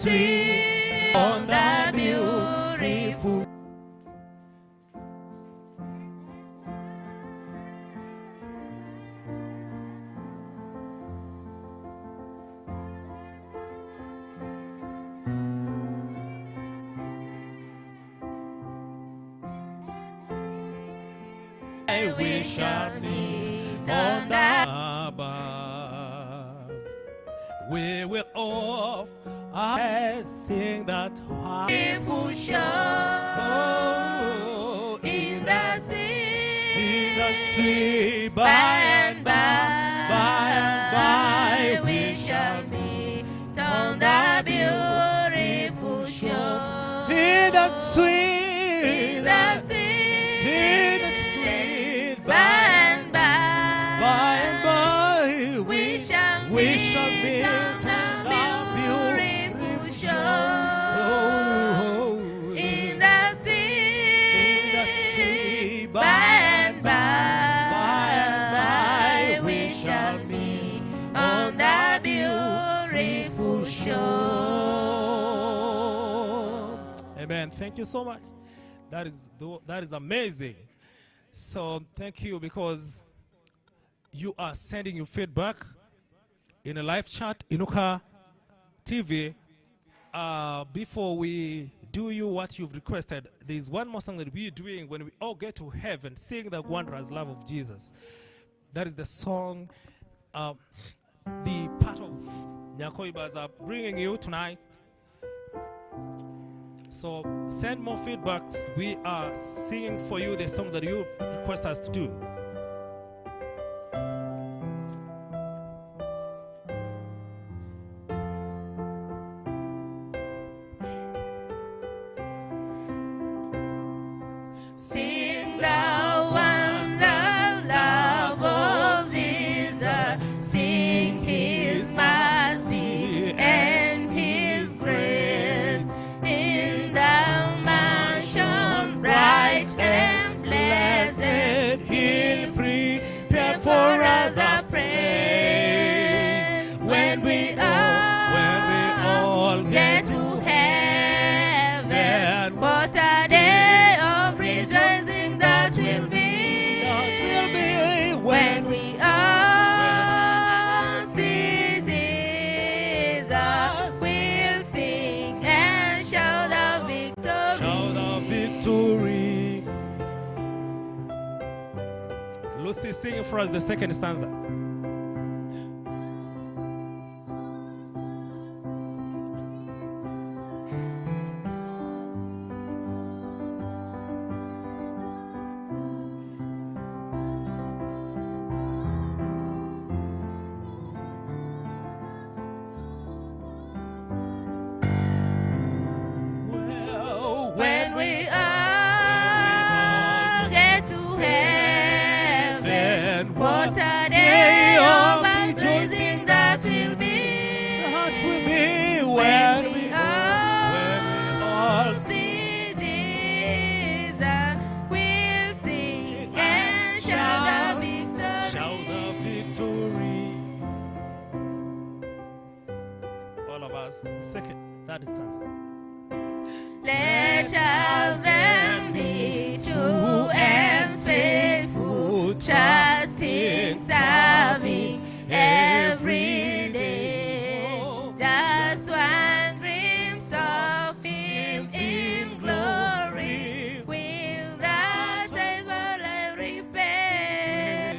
sweet, on the beautiful. We shall meet on the above. We will off sing that wonderful show in the sea, by and by, we shall meet on the beautiful shore in the sweet, in the sea. By and by, we shall meet on the beautiful shore in the sea. By and by, we shall meet on the beautiful shore. Amen. Thank you so much. That is amazing. So thank you, because you are sending your feedback in a live chat, iNUKA TV. Before we do you what you've requested, there is one more song that we're doing when we all get to heaven, sing the wondrous love of Jesus. That is the song, the part of NYAKOIBAs are bringing you tonight. So send more feedbacks. We are singing for you the song that you request us to do. Sing the wondrous love of Jesus. Sing His mercy and His grace. In the mansions bright and blessed, He'll prepare for us a praise. When we all get to heaven, what a day of rejoicing that will be. When we all see Jesus, we'll sing and shout the victory. Shout the victory. Lucy, sing for us the second stanza. When we all get to heaven, what a day of rejoicing that will be. When we all see Jesus, we'll sing and shout the victory. Shout the victory. All of us, second, third stanza. Let us then be true and faithful, trusting, serving every day. Just one glimpse of Him in glory, will that faithful repay.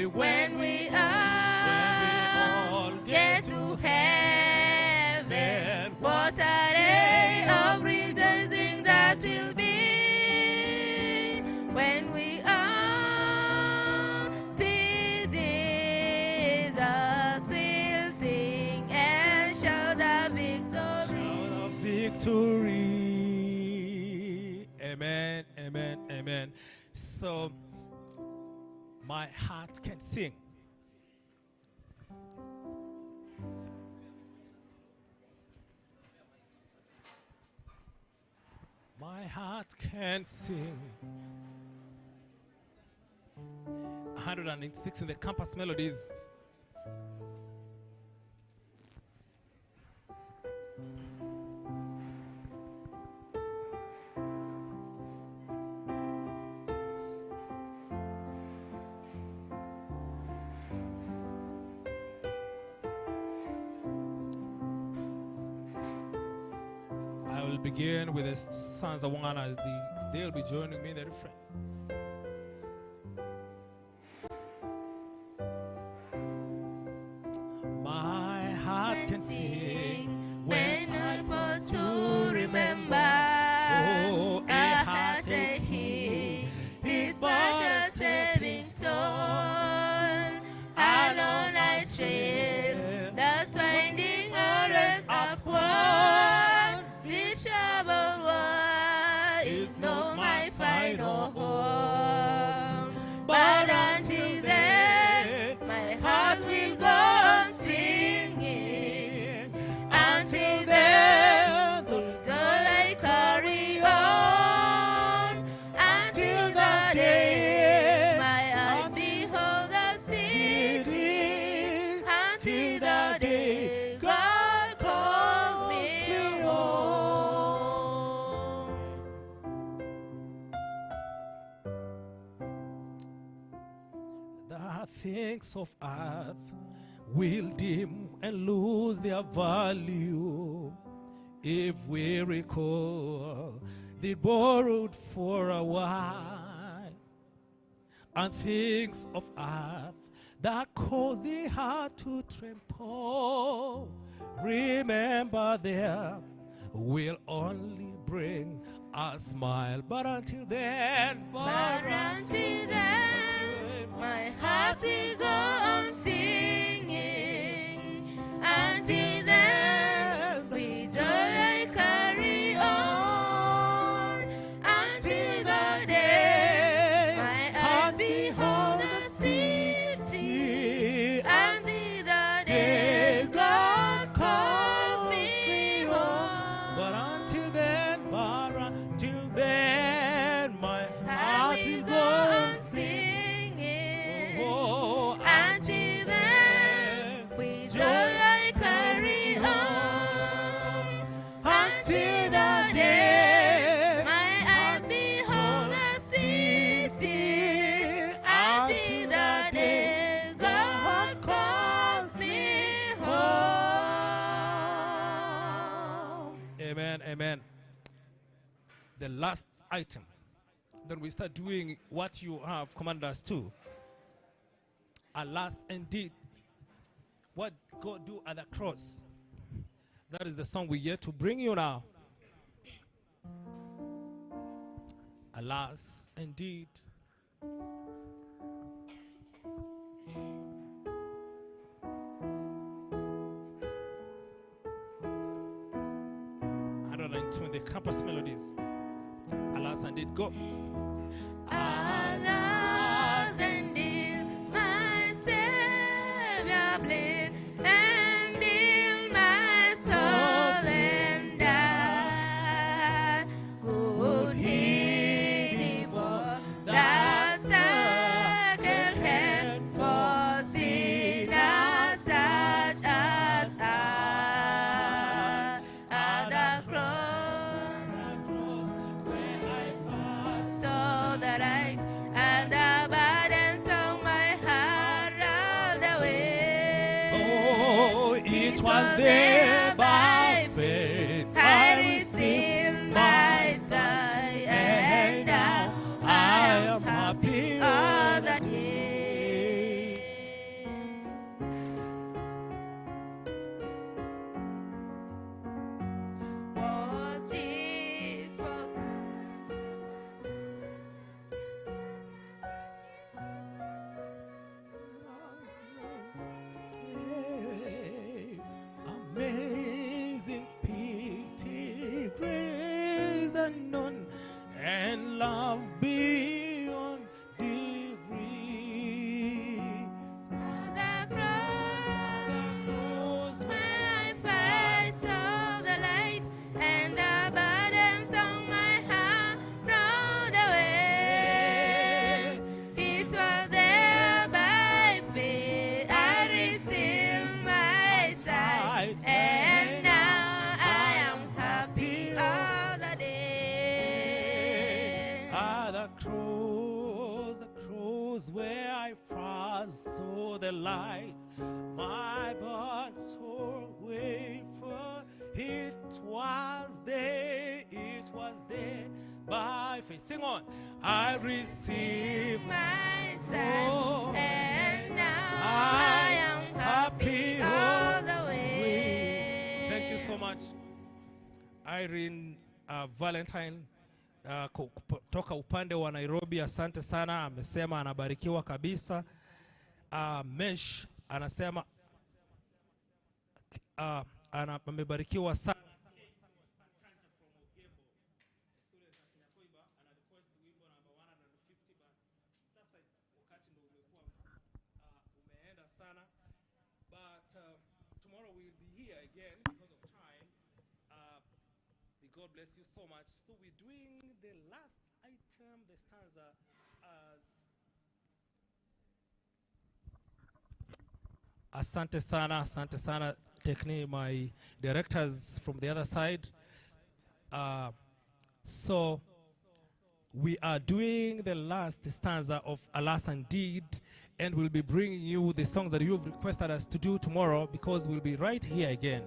When we all get to heaven, what a day of rejoicing that will be. When we all see Jesus, we'll sing and shout the victory. Shout the victory. Amen, amen, amen. So my heart can sing. My heart can sing. 186 in the campus melodies. begin with the sons of one as they'll be joining me in the refrain. My heart can sing when I pause to remember. Oh, a heartache is but a stepping stone. Alone I tread, that's winding always upward. This troubled world is not my final home. But until then, my heart will go on singing. Until then, with all I carry on. Until the day my heart behold that city. Until the day God calls me home. The things of earth will dim and lose their value if we recall they borrowed for a while, and things of earth that cause the heart to tremble, remember there will only bring a smile. But until then, my heart will go on singing. Until then, with joy I carry on. Until the day my heart behold the city. Until the day God calls me home. But until then, my heart will go on singing. Oh, until then, with joy I carry on. Until the day my eyes behold the city. Until the day God calls me home. Amen, amen. The last item. Then we start doing what you have commanded us to. Alas, indeed, what God do at the cross. That is the song we get to bring you now. Alas, indeed. I don't know, into the campus melodies. Alas, indeed, go. Alas, indeed, my Savior bled, and in my soul and died. Would he devote that sacred hand for sinners such as I? At the cross, where I first saw the light, and the burdens of my heart rolled away. Oh, it was there by faith I received my sight, and now I am happy all the day. Was this amazing pity, grace unknown, and love beyond degree. The cross, where I first saw the light, and the burdens of my heart rolled away. It was there by faith I received my sight, and now I am happy all the day. The cross where I first saw the light, my burnt soul wavered. It was there faith. Sing on. I receive My Oh, son, and now I I am happy all the way. Thank you so much, Irene Valentine toka upande wa Nairobi. Asante sana, amesema anabarikiwa kabisa. Mesh anasema amebarikiwa sana. Tomorrow we will be here again because of time. May God bless you so much. So we're doing the last item, the stanza, as Asante sana, Techni, my directors from the other side. So we are doing the last stanza of Alas Indeed, and we'll be bringing you the song that you've requested us to do tomorrow, because we'll be right here again.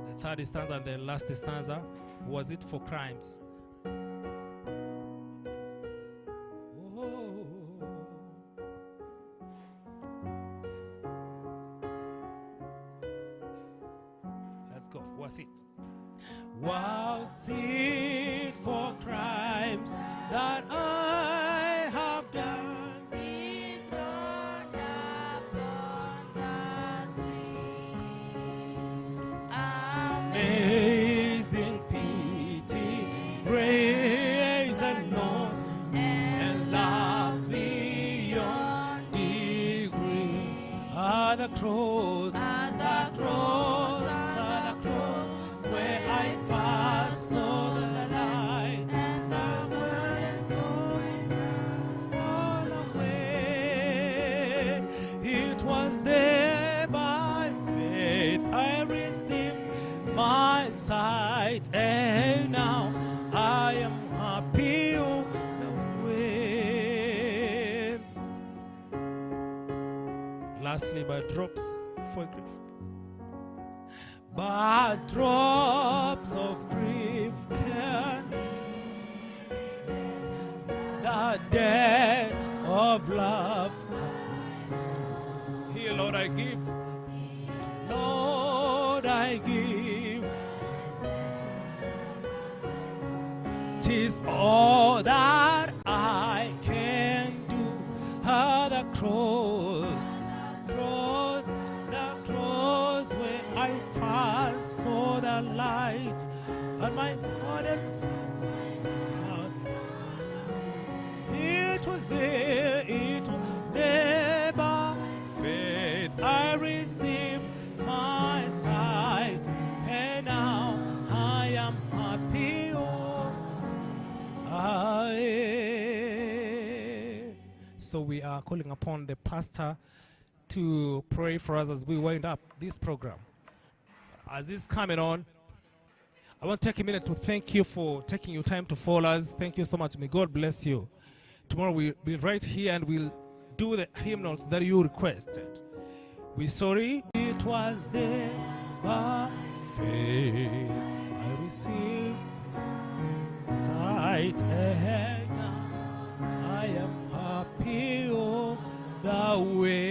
The third stanza and the last stanza, was it for crimes? Was it? Was it for crimes that I have done? Be thrown upon the tree. Amazing pity, grace unknown, and love beyond degree. At the cross, where I first saw the light, and the burdens all away. It was there by faith I received my sight, and now I am happy all the way. Lastly, by drops for grief. But drops of grief can the debt of love. Here, Lord, I give. Lord, I give. 'Tis all that I can do. The cross, the cross where I first saw the light, and my burdens. It was there by faith I received my sight, and now I am happy. So we are calling upon the pastor to pray for us as we wind up this program. As it's coming on, I want to take a minute to thank you for taking your time to follow us. Thank you so much. May God bless you. Tomorrow we'll be right here and we'll do the hymnals that you requested. We're sorry. It was there by faith I received sight, and now I am happy all the way.